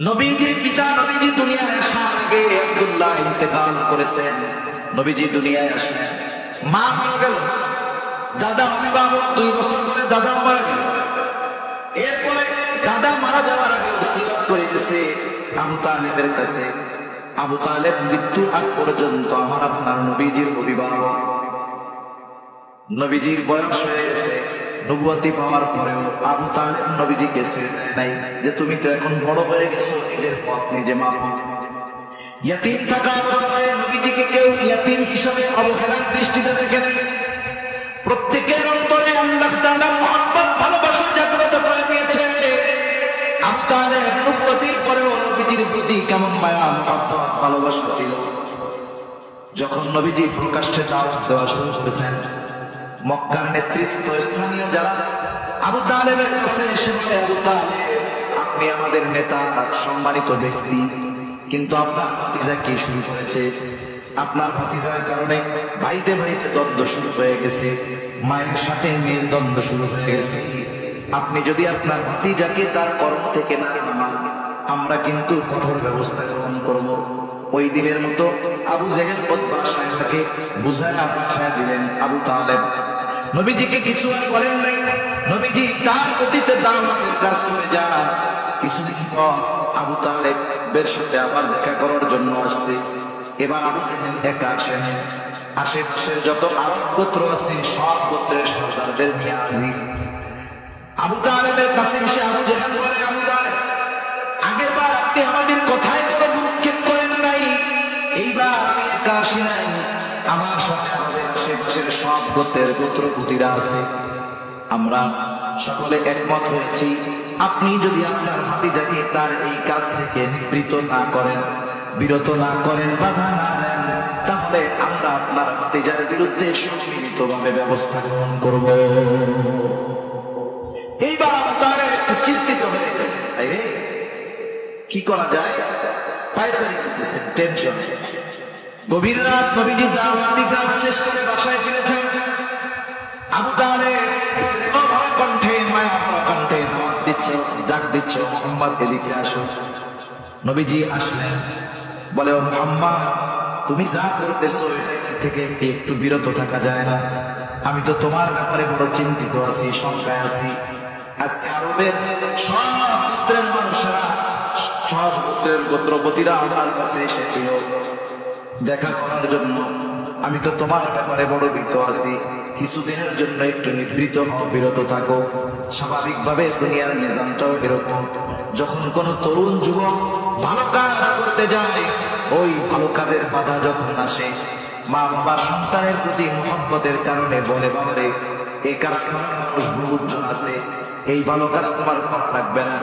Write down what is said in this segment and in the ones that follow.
নবীজির পিতা নবীজি দুনিয়ায় আসার আগে আব্দুল্লাহ ইন্তেকাল করেছেন। নবীজি দুনিয়ায় আসলেন, মা মারা গেল, দাদা অভিভাবক 2 বছর পরে দাদা মারা গেল। এরপরে দাদা মারা যাওয়ার আগে ওসিয়ত করে গেছে আবু তালেবের কাছে, আবু তালেব মৃত্যুর আগ পর্যন্ত আমার আপনার নবীজির অভিভাবক। নবীজির বয়স হয়ে গেছে, নবুয়তি পাওয়ার পরেও আবু তালেব নবীজিকে ছেড়ে দেয় নাই যে তুমি তো এখন বড় হয়ে গেছো, নিজের পথ নিজে মাপো। ইয়াতীম থাকা অবস্থায় নবীজিকে কেউ ইয়াতীম হিসেবে অবহেলার দৃষ্টিতে দেখে নাই। প্রত্যেকের অন্তরে আল্লাহ তাআলা মুহাব্বত ভালোবাসা জাগ্রত করে দিয়েছে। আবু তালেব নবুয়তির পরেও নবীজির প্রতি কেমন মায়া মুহাব্বত ভালোবাসা ছিল। যখন নবীজি প্রকাশ্যে দাওয়াত দেওয়া শুরু করেছেন, মক্কার নেতৃত্ব স্থানীয় যারা আবু তালেবের কাছে এসে বলে, আবু তালেব আপনি আমাদের নেতা, সম্মানিত ব্যক্তি, কিন্তু আপনার ভাতিজা কি শুরু করেছে? আপনার ভাতিজার কারণে ভাইতে ভাইতে দ্বন্দ্ব শুরু হয়ে গেছে, মায়ের সাথে মেয়ের দ্বন্দ্ব শুরু হয়ে গেছে। আপনি যদি আপনার ভাতিজাকে তার কর্ম থেকে না নামান, আমরা কিন্তু কঠোর ব্যবস্থা গ্রহণ করব। ওই দিনের মতো আবু জেহেল বদমাশায় তাকে বুঝায়া পাঠিয়ে দিলেন আবু তালেব। নবীজিকে কিছু আর বলেন নাই। নবীজি তার অতীতে দাওয়াতের কাজ করে যান। কিছুদিন পর আবু তালেবের সাথে আবার দেখা করার জন্য আসছে। এবার আবু জেহেল একা আসেন, আশেপাশের যত আরব গোত্র আছে সব গোত্রের সর্দারদের নিয়ে হাজির। আবু তালেবের কাছে এসে আবু জেহেল বলে, আবু তালেব আগের বার আপনি আমাদের কথায় কোনো ভ্রুক্ষেপ করেন নাই, এইবার আমি একা আসি নাই, আমার সাথে আমাদের আশেপাশের সব গোত্রের গোত্রপতিরা আছে। আমরা সকলে একমত হয়েছি, আপনি যদি আপনার ভাতিজাকে তার এই কাজ থেকে নিবৃত্ত না করেন, বিরত না করেন, বাধা না দেন, তাহলে আমরা আপনার ভাতিজার বিরুদ্ধে সম্মিলিতভাবে ব্যবস্থা গ্রহণ করব। এইবার আবু তালেব একটু চিন্তিত হয়ে গেছে, তাই রে কি করা যায়, টেনশন। গভীর রাত নবীজি দাওয়াতি কাজ শেষ করে বাসায় ফিরেছেন। আবু তালেব স্নেহভরা কণ্ঠে, মায়াভরা কণ্ঠে দাওয়াত দিচ্ছে, ডাক দিচ্ছে, মুহাম্মদ এদিকে আসো। নবীজি আসলেন, বলে, ও মুহাম্মদ তুমি যা করতেছো থেকে একটু বিরত থাকা যায় না? আমি তো তোমার ব্যাপারে বড় চিন্তিত আছি, শঙ্কায় আছি। আজকে আরবের সব গোত্রের মানুষেরা, সব গোত্রের গোত্রপতিরা আমার কাছে এসেছিল দেখা করার জন্য। আমি তো তোমার ব্যাপারে বড় ভীত আছি, কিছুদিনের জন্য একটু নিবৃত হও, বিরত থাকো। স্বাভাবিকভাবে দুনিয়ার নিজামটাও এরকম, যখন কোনো তরুণ যুবক ভালো কাজ করতে যায়, ওই ভালো কাজের বাধা যখন আসে, মা বাবা সন্তানের প্রতি মুহাব্বতের কারণে বলে, বাবারে এই কাজ করার মানুষ বহুজন আছে, এই ভালো কাজ তোমার করা লাগবে না,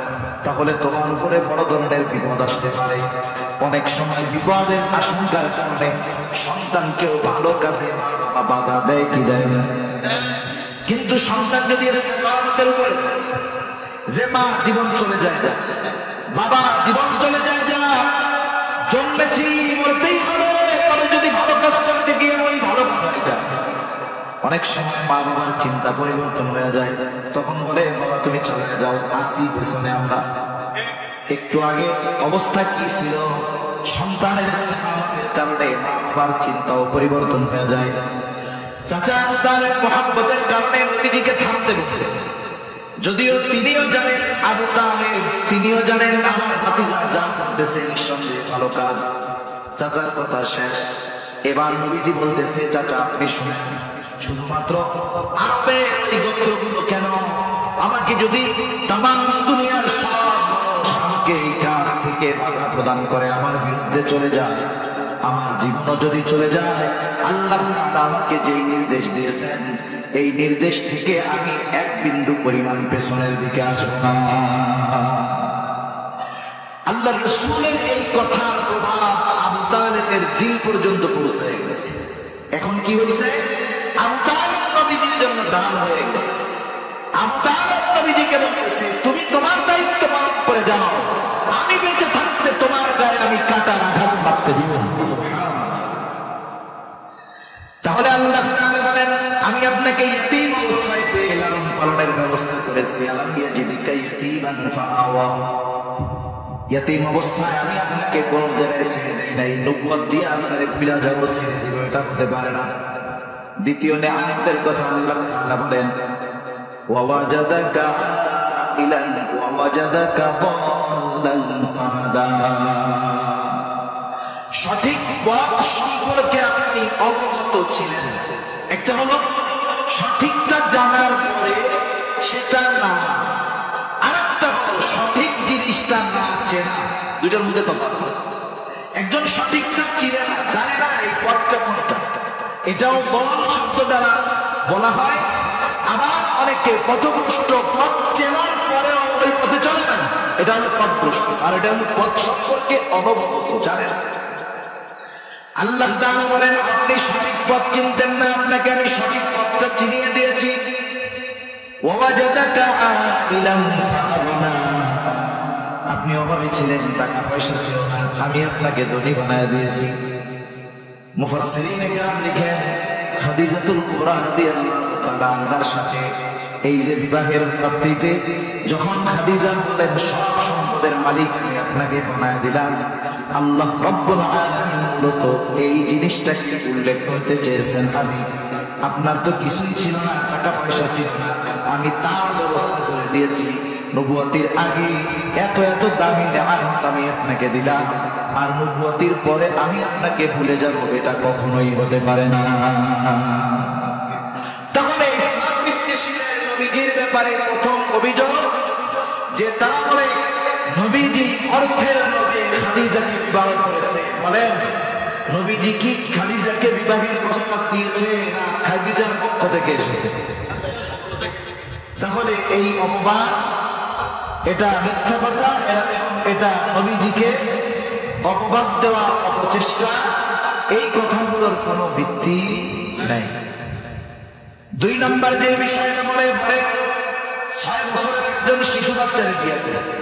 তাহলে তোমার উপরে বড় ধরনের বিপদ আসতে পারে। অনেক সময় বিপদের আশঙ্কার কারণে সন্তানকেও ভালো কাজে বাধা দেয়, কি দেয় না? কিন্তু সন্তান যদি আমাদের উপরে যে মা জীবন চলে যায়, যা বাবা জীবন চলে যায়, যা জন্মেছি মরতেই হবে, তবে যদি ভালো কাজ করতে গিয়ে ওই ভালো কাজ হয়ে যায়। অনেক সময় মা বাবার চিন্তা পরিবর্তন হয়ে যায়, তখন বলে, বাবা তুমি চলে যাও, আসি পেছনে আমরা। একটু আগে অবস্থা কি ছিল, সন্তানের কারণে মা বাবার চিন্তাও পরিবর্তন হয়ে যায়। চাচা আবু তালেব মুহাব্বতের কারণে নবীজিকে থামতে বলতেছে, যদিও তিনিও জানেন, আবু তালেব তিনিও জানেন আমার ভাতিজা যা করতেছে নিঃসন্দেহে ভালো কাজ। চাচার কথা শেষ, এবার নবীজি বলতেছে, চাচা আপনি শুনেন, শুধুমাত্র আরবের এই গোত্রগুলো কেন, আমাকে যদি তামাম দুনিয়ার সব মানুষ আমাকে এই কাজ থেকে বাধা প্রদান করে, আমার বিরুদ্ধে চলে যায়, আমার জীবন যদি চলে যায়, আল্লাহ আমাকে যেই নির্দেশ দিয়েছেন, এই নির্দেশ থেকে আমি এক বিন্দু পরিমাণ পেছনের দিকে আসবো না। আল্লাহ রাসূলের এই কথার প্রভাব আবু তালেবের দিল পর্যন্ত পৌঁছে গেছে। এখন কি হয়েছে, আবু তালেব নবীজির জন্য দান হয়ে গেছে। আবু তালেব নবীজিকে বলতেছে, তুমি তোমার দায়িত্ব পালন করে যাও, আমি বেঁচে থাকতে তোমার গায়ে আমি কাঁটার আঘাত মারতে দিব না। তাহলে আল্লাহ তাআলা বলেন, আমি আপনাকে ইতিম অবস্থায় পেয়ে লালন পালনের ব্যবস্থা করেছি। আলাম ইয়াজিদিকা ইতিমান ফাআওয়া, ইয়াতীম অবস্থায় আমি আপনাকে কোন জায়গায় ছেড়ে দেই নাই, নবুয়ত দিয়ে আপনাকে ফিরা যাব ছেড়ে দিব, এটা হতে পারে না। দ্বিতীয় নেয়ামতের কথা আল্লাহ তাআলা বলেন, ওয়াওয়াজাদাকা ইলান ওয়াওয়াজাদাকা দাল্লান ফাহাদা। সঠিক পথ সম্পর্কে আপনি অবগত ছিলেন। একটা হলো সঠিকটা জানার পরে সেটা না, আরেকটা হলো সঠিক জিনিসটা না চেনা। দুইটার মধ্যে তফাৎ আছে। একজন সঠিকটা চিনে না, জানে না এই পথটা কোনটা, এটাও বল শব্দ দ্বারা বলা হয়। আবার অনেকে পথভ্রষ্ট, পথ চেনার পরেও ওই পথে চলে না, এটা হলো পথভ্রষ্ট। আর এটা হলো পথ সম্পর্কে অবগত, জানে না। আল্লাহ তাআলা বলেন, আপনি সঠিক পথ চিনতেন না, আপনাকে আমি সঠিক পথটা চিনিয়ে দিয়েছি। ওয়াজাদাকা আইলাম ফাআগনা, আপনি অভাবী ছিলেন, টাকা পয়সা ছিল না, আমি আপনাকে ধনী বানায় দিয়েছি। মুফাসসিরিনে কেরাম লিখেন, খাদিজাতুল কুবরা রাদিয়াল্লাহু তাআলা আনহার সাথে এই যে বিবাহের রাত্রিতে যখন খাদিজা বললেন, সব সম্পদের মালিক আমি আপনাকে বানায় দিলাম, আল্লাহ রাব্বুল আলামিন মূলত এই জিনিসটাকে উল্লেখ করতে চেয়েছেন, আমি আপনার তো কিছুই ছিল না, টাকা পয়সা ছিল না, আমি তার ব্যবস্থা করে দিয়েছি। নবুয়তের আগে এত এত দামি নেয়ামত আমি আপনাকে দিলাম, আর নবুয়তের পরে আমি আপনাকে ভুলে যাব, এটা কখনোই হতে পারে না। তাহলে ইসলাম বিদ্বেষীদের নবীজির ব্যাপারে প্রথম অভিযোগ যে তারা বলে নবীজি অর্থের লোভে খাদিজাকে বিবাহ করেছে। বলেন, নবীজি কি খাদিজাকে বিবাহের প্রস্তাব দিয়েছে না খাদিজার পক্ষ থেকে এসেছে? তাহলে এই অপবাদ, এটা মিথ্যা কথা, এটা নবীজিকে অপবাদ দেওয়া, অপচেষ্টা, এই কথাগুলোর কোনো ভিত্তি নাই। দুই নম্বর যে বিষয়টা বলে, 6 বছরের একজন শিশু বাচ্চার বিয়ে করেছে।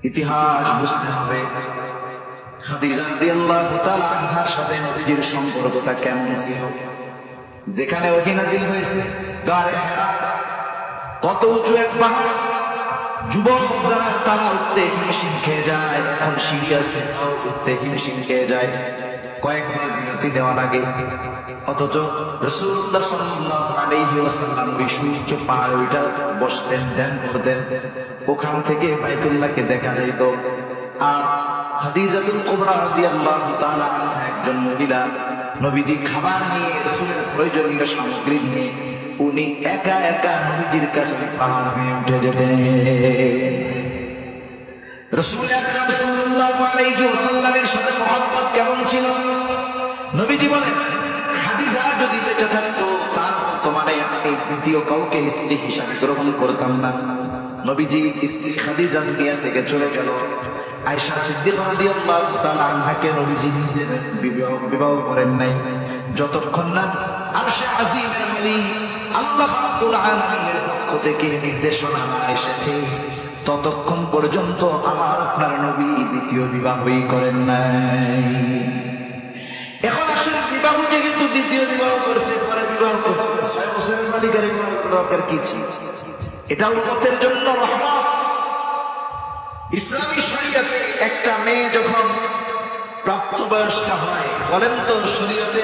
ইতিহাস বুঝতে হবে খাদিজা রাদিয়াল্লাহু তাআলা আনহার সাথে নবীজির সম্পর্কটা কেমন ছিল। যেখানে ওহী নাযিল হয়েছে গায়ে হেরা, কত উঁচু এক পাহাড়, যুবক যারা তারা উঠতে হিমশিম খেয়ে যায়, এখন সিঁড়ি আছে উঠতে হিমশিম খেয়ে যায়, কয়েকবার বিরতি দেওয়া লাগে। অথচ রাসূলুল্লাহ সাল্লাল্লাহু আলাইহি ওয়াসাল্লাম বিশুদ্ধ পাহাড়ে উঠে বসতেন, ধ্যান করতেন, ওখান থেকে বাইতুল্লাহকে দেখা যেত। আর খাদিজাতুল কুবরা রাদিয়াল্লাহু তাআলা আনহা একজন মহিলা, নবীজি খাবার নিয়ে, রাসূলের প্রয়োজনীয় সামগ্রী নিয়ে উনি একা একা নবীজির কাছে পাহাড় হয়ে উঠে যেতেন। রাসূল আকরাম সাল্লাল্লাহু আলাইহি ওয়াসাল্লামের সাথে মহব্বত কেমন ছিল? নবীজি বলেন, খাদিজা যদি বেঁচে থাকতো তার বর্তমানে আমি দ্বিতীয় কাউকে স্ত্রী হিসাবে গ্রহণ করতাম না। নবীজি স্ত্রী খাদিজা দুনিয়া থেকে চলে গেল। আয়েশা সিদ্দিকা রাদিয়াল্লাহু তাআলা আনহাকে নবীজি নিজে বিবাহ করেন নাই, যতক্ষণ না আরশে আজিমের মালিক আল্লাহ রাব্বুল আলামিনের পক্ষ থেকে নির্দেশনা এসেছে, ততক্ষণ পর্যন্ত আমার আপনার নবী দ্বিতীয় বিবাহই করেন নাই। এখন আসলে বিবাহ যেহেতু দ্বিতীয় বিবাহ করছে, পরে বিবাহ করছে, 6 বছরের মালিকের দরকার কি ছিল? এটা উম্মতের জন্য রহমত। ইসলামী শরীয়তে একটা মেয়ে যখন প্রাপ্তবয়স্ক হয়, বলেন তো শরীয়তে